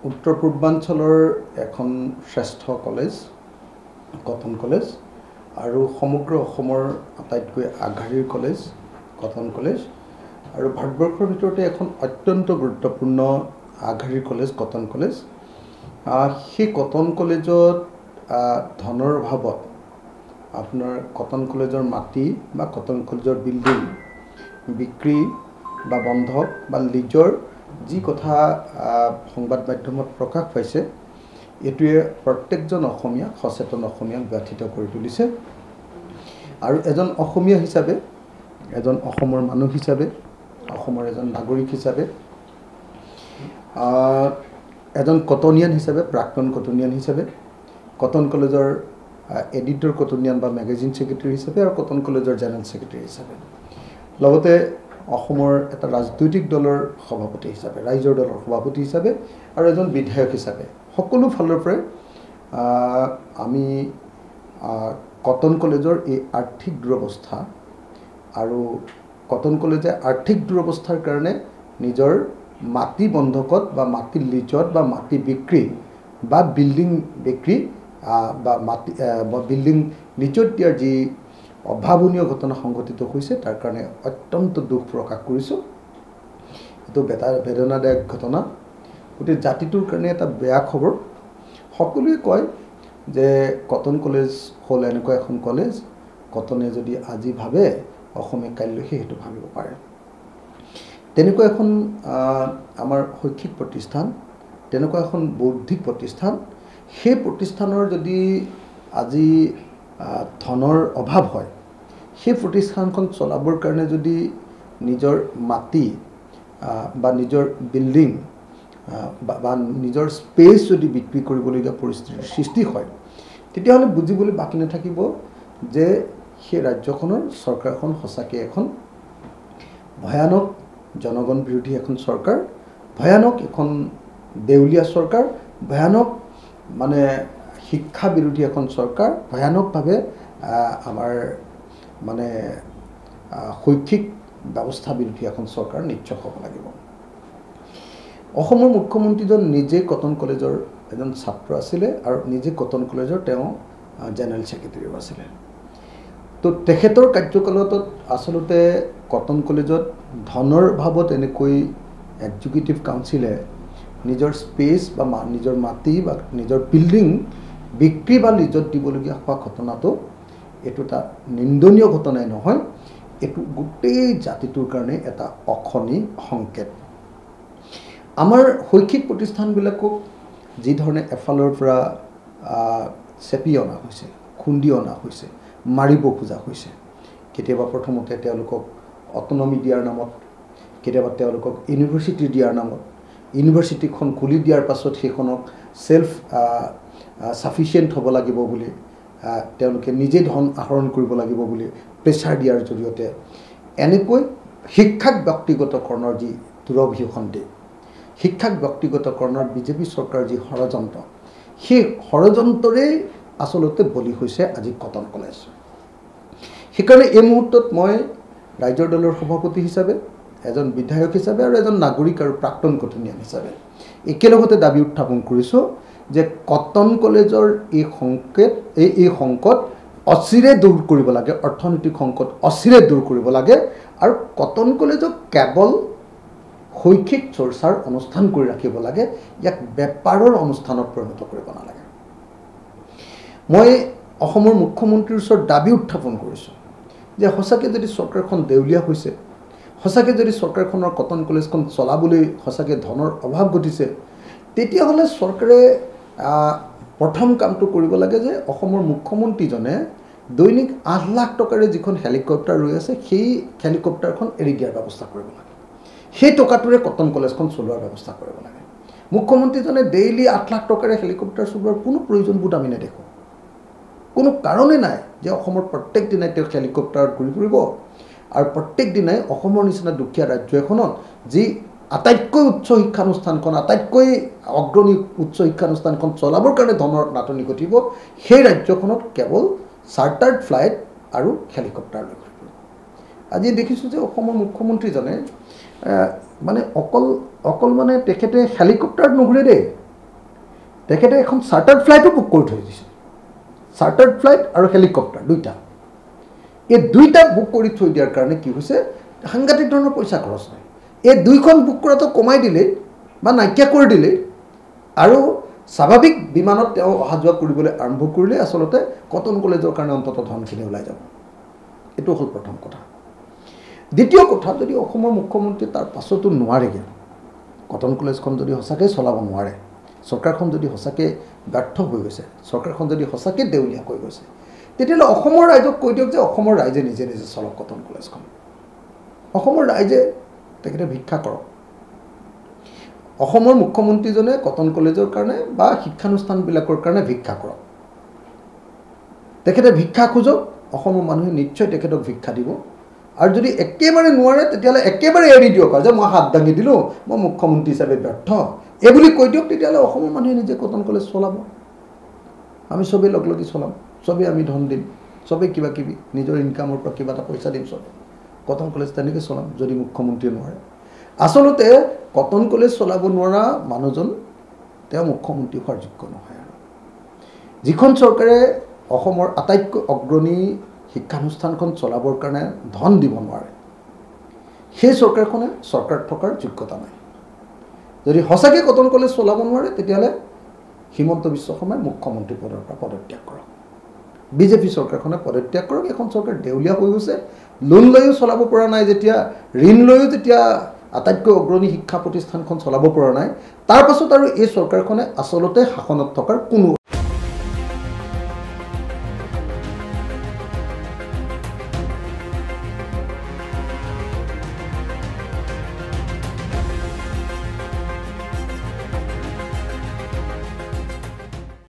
উত্তৰ পূৰ্বাঞ্চলৰ এখন শ্ৰেষ্ঠ কলেজ কটন কলেজ আৰু সমগ্ৰ অসমৰ আটাইতকৈ আগশাৰীৰ কলেজ কটন কলেজ আৰু ভাৰতবৰ্ষৰ ভিতৰতে এখন অত্যন্ত গুৰুত্বপূৰ্ণ আগশাৰীৰ কলেজ কটন কলেজ। সেই কটন কলেজত ধনৰ অভাৱত আপোনাৰ কটন কলেজৰ মাটি বা কটন কলেজৰ বিল্ডিং বিক্ৰী বা বন্ধক বা লিজৰ যি কথা সংবাদ মাধ্যমত প্ৰকাশ পাইছে, এইটোৱে প্ৰত্যেকজন অসমীয়া সচেতন অসমীয়াক ব্যথিত কৰি তুলিছে। আৰু এজন অসমীয়া হিচাপে, এজন অসমৰ মানুহ হিচাপে, অসমৰ এজন নাগৰিক হিচাপে, এজন কটনিয়ান হিচাপে, প্ৰাক্তন কটনিয়ান হিচাপে, কটন কলেজৰ এডিটৰ কটনিয়ান বা মেগাজিন ছেক্ৰেটাৰী হিচাপে আৰু কটন কলেজৰ জেনেৰেল ছেক্ৰেটাৰী হিচাপে, লগতে অসমৰ এটা ৰাজনৈতিক দলৰ সভাপতি হিচাপে, ৰাইজৰ দলৰ সভাপতি হিচাপে আৰু এজন বিধায়ক হিচাপে সকলো ফালৰ পৰাই আমি কটন কলেজৰ এই আৰ্থিক দুৰৱস্থা আৰু কটন কলেজে আৰ্থিক দুৰৱস্থাৰ কাৰণে নিজৰ মাটি বন্ধকত বা মাটি লিজত বা মাটি বিক্ৰী বা বিল্ডিং বিক্ৰী বা মাটি বিল্ডিং লিজত দিয়াৰ যি অভাৱনীয় ঘটনা সংঘটিত হৈছে তাৰ কাৰণে অত্যন্ত দুখ প্ৰকাশ কৰিছোঁ। এইটো বেদনাদায়ক ঘটনা, গোটেই জাতিটোৰ কাৰণে এটা বেয়া খবৰ। সকলোৱে কয় যে কটন কলেজ হ'ল এনেকুৱা এখন কলেজ, কটনে যদি আজি ভাবে অসমে কাইলৈ সেইটো ভাবিব পাৰে। তেনেকুৱা এখন আমাৰ শৈক্ষিক প্ৰতিষ্ঠান, তেনেকুৱা এখন বৌদ্ধিক প্ৰতিষ্ঠান, সেই প্ৰতিষ্ঠানৰ যদি আজি ধনৰ অভাৱ হয়, সেই প্ৰতিষ্ঠানখন চলাবৰ কাৰণে যদি নিজৰ মাটি বা নিজৰ বিল্ডিং বা নিজৰ স্পেচ যদি বিক্ৰী কৰিবলগীয়া পৰিস্থিতিৰ সৃষ্টি হয়, তেতিয়াহ'লে বুজিবলৈ বাকী নাথাকিব যে সেই ৰাজ্যখনৰ চৰকাৰখন সঁচাকৈ এখন ভয়ানক জনগণ বিৰোধী এখন চৰকাৰ, ভয়ানক এখন দেউলীয়া চৰকাৰ, ভয়ানক মানে শিক্ষা বিৰোধী এখন চৰকাৰ, ভয়ানকভাৱে আমাৰ মানে শৈক্ষিক ব্যৱস্থা বিৰোধী এখন চৰকাৰ নিশ্চয় হ'ব লাগিব। অসমৰ মুখ্যমন্ত্ৰীজন নিজে কটন কলেজৰ এজন ছাত্ৰ আছিলে আৰু নিজে কটন কলেজৰ তেওঁ জেনেৰেল ছেক্ৰেটাৰীও আছিলে। তো তেখেতৰ কাৰ্যকালত আচলতে কটন কলেজত ধনৰ অভাৱত এনেকৈ এক্সিকিউটিভ কাউন্সিলে নিজৰ স্পেচ বা নিজৰ মাটি বা নিজৰ বিল্ডিং বিক্ৰী বা লিজত দিবলগীয়া হোৱা ঘটনাটো এইটো এটা নিন্দনীয় ঘটনাই নহয়, এইটো গোটেই জাতিটোৰ কাৰণে এটা অশনি সংকেত। আমাৰ শৈক্ষিক প্ৰতিষ্ঠানবিলাকক যি ধৰণে এফালৰ পৰা চেপি অনা হৈছে, খুন্দি অনা হৈছে, মাৰিব খোজা হৈছে, কেতিয়াবা প্ৰথমতে তেওঁলোকক অটনমি দিয়াৰ নামত, কেতিয়াবা তেওঁলোকক ইউনিভাৰ্চিটি দিয়াৰ নামত, ইউনিভাৰ্চিটিখন খুলি দিয়াৰ পাছত সেইখনক চেল্ফ ছাফিচিয়েণ্ট হ'ব লাগিব বুলি, তেওঁলোকে নিজে ধন আহৰণ কৰিব লাগিব বুলি প্ৰেছাৰ দিয়াৰ জৰিয়তে এনেকৈ শিক্ষাক ব্যক্তিগতকৰণৰ যি দুৰভিসন্ধি, শিক্ষাক ব্যক্তিগতকৰণৰ বিজেপি চৰকাৰৰ যি ষড়যন্ত্ৰ, সেই ষড়যন্ত্ৰৰেই আচলতে বলি হৈছে আজি কটন কলেজ। সেইকাৰণে এই মুহূৰ্তত মই ৰাইজৰ দলৰ সভাপতি হিচাপে, এজন বিধায়ক হিচাপে আৰু এজন নাগৰিক আৰু প্ৰাক্তন কটনিয়ান হিচাপে একেলগতে দাবী উত্থাপন কৰিছোঁ যে কটন কলেজৰ এই সংকট অচিৰে দূৰ কৰিব লাগে, অৰ্থনৈতিক সংকট অচিৰে দূৰ কৰিব লাগে আৰু কটন কলেজক কেৱল শৈক্ষিক চৰ্চাৰ অনুষ্ঠান কৰি ৰাখিব লাগে, ইয়াক বেপাৰৰ অনুষ্ঠানত পৰিণত কৰিব নালাগে। মই অসমৰ মুখ্যমন্ত্ৰীৰ ওচৰত দাবী উত্থাপন কৰিছোঁ যে সঁচাকৈ যদি চৰকাৰখন দেউলীয়া হৈছে, সঁচাকৈ যদি চৰকাৰখনৰ কটন কলেজখন চলাবলৈ সঁচাকৈ ধনৰ অভাৱ ঘটিছে, তেতিয়াহ'লে চৰকাৰে প্ৰথম কামটো কৰিব লাগে যে অসমৰ মুখ্যমন্ত্ৰীজনে দৈনিক 8 লাখ টকাৰে যিখন হেলিকপ্টাৰ ৰৈ আছে, সেই হেলিকপ্টাৰখন এৰি দিয়াৰ ব্যৱস্থা কৰিব লাগে। সেই টকাটোৰে কটন কলেজখন চলোৱাৰ ব্যৱস্থা কৰিব লাগে। মুখ্যমন্ত্ৰীজনে ডেইলি 8 লাখ টকাৰে হেলিকপ্টাৰ চলোৱাৰ কোনো প্ৰয়োজনবোধ আমি নেদেখোঁ। কোনো কাৰণেই নাই যে অসমৰ প্ৰত্যেক দিনাই তেওঁ হেলিকপ্টাৰত ঘূৰি ফুৰিব আৰু প্ৰত্যেক দিনাই অসমৰ নিচিনা দুখীয়া ৰাজ্য এখনত যি আটাইতকৈ উচ্চ শিক্ষানুষ্ঠানখন, আটাইতকৈ অগ্ৰণী উচ্চ শিক্ষানুষ্ঠানখন চলাবৰ কাৰণে ধনৰ নাটনি ঘটিব, সেই ৰাজ্যখনত কেৱল চাৰ্টাৰ্ড ফ্লাইট আৰু হেলিকপ্টাৰ লৈ ঘূৰিব। আজি দেখিছোঁ যে অসমৰ মুখ্যমন্ত্ৰীজনে মানে অকল মানে তেখেতে হেলিকপ্টাৰত নুঘূৰে দেই, তেখেতে এখন চাৰ্টাৰ্ড ফ্লাইটো বুক কৰি থৈ দিছে, চাৰ্টাৰ্ড ফ্লাইট আৰু হেলিকপ্টাৰ দুইটা। এই দুইটা বুক কৰি থৈ দিয়াৰ কাৰণে কি হৈছে, সাংঘাতিক ধৰণৰ পইচা খৰচ হয়। এই দুইখন বুক কৰাটো কমাই দিলেই বা নাইকিয়া কৰি দিলেই আৰু স্বাভাৱিক বিমানত তেওঁ অহা যোৱা কৰিবলৈ আৰম্ভ কৰিলে আচলতে কটন কলেজৰ কাৰণে অন্ততঃ ধনখিনি ওলাই যাব। এইটো হ'ল প্ৰথম কথা। দ্বিতীয় কথা, যদি অসমৰ মুখ্যমন্ত্ৰী তাৰ পাছতো নোৱাৰেগৈ, কটন কলেজখন যদি সঁচাকৈ চলাব নোৱাৰে, চৰকাৰখন যদি সঁচাকৈ ব্যৰ্থ হৈ গৈছে, চৰকাৰখন যদি সঁচাকৈ দেউলীয়া হৈ গৈছে, তেতিয়াহ'লে অসমৰ ৰাইজক কৈ দিয়ক যে অসমৰ ৰাইজে নিজে নিজে চলক কটন কলেজখন। অসমৰ ৰাইজে তেখেতে ভিক্ষা কৰক। অসমৰ মুখ্যমন্ত্ৰীজনে কটন কলেজৰ কাৰণে বা শিক্ষানুষ্ঠানবিলাকৰ কাৰণে ভিক্ষা কৰক। তেখেতে ভিক্ষা খোজক, অসমৰ মানুহে নিশ্চয় তেখেতক ভিক্ষা দিব। আৰু যদি একেবাৰে নোৱাৰে তেতিয়াহ'লে একেবাৰে এৰি দিয়ক যে মই হাত দাঙি দিলোঁ, মই মুখ্যমন্ত্ৰী হিচাপে ব্যৰ্থ, এই বুলি কৈ দিয়ক। তেতিয়াহ'লে অসমৰ মানুহে নিজে কটন কলেজ চলাব, আমি চবেই লগ লাগি চলাম, চবেই আমি ধন দিম, চবেই কিবা কিবি নিজৰ ইনকামৰ পৰা কিবা এটা পইচা দিম, চবেই কটন কলেজ তেনেকৈ চলাম যদি মুখ্যমন্ত্ৰীয়ে নোৱাৰে। আচলতে কটন কলেজ চলাব নোৱাৰা মানুহজন তেওঁ মুখ্যমন্ত্ৰী হোৱাৰ যোগ্য নহয়। আৰু যিখন চৰকাৰে অসমৰ আটাইতকৈ অগ্ৰণী শিক্ষানুষ্ঠানখন চলাবৰ কাৰণে ধন দিব নোৱাৰে, সেই চৰকাৰখনে চৰকাৰ থকাৰ যোগ্যতা নাই। যদি সঁচাকৈ কটন কলেজ চলাব নোৱাৰে তেতিয়াহ'লে হিমন্ত বিশ্ব শৰ্মাই মুখ্যমন্ত্ৰী পদৰ পৰা পদত্যাগ কৰক, বিজেপি চৰকাৰখনে পদত্যাগ কৰক। এখন চৰকাৰ দেউলীয়া হৈ গৈছে, লোন লৈও চলাব পৰা নাই, যেতিয়া ঋণ লৈও যেতিয়া আটাইতকৈ অগ্ৰণী শিক্ষা প্ৰতিষ্ঠানখন চলাব পৰা নাই, তাৰ পাছত আৰু এই চৰকাৰখনে আচলতে শাসনত থকাৰ কোনো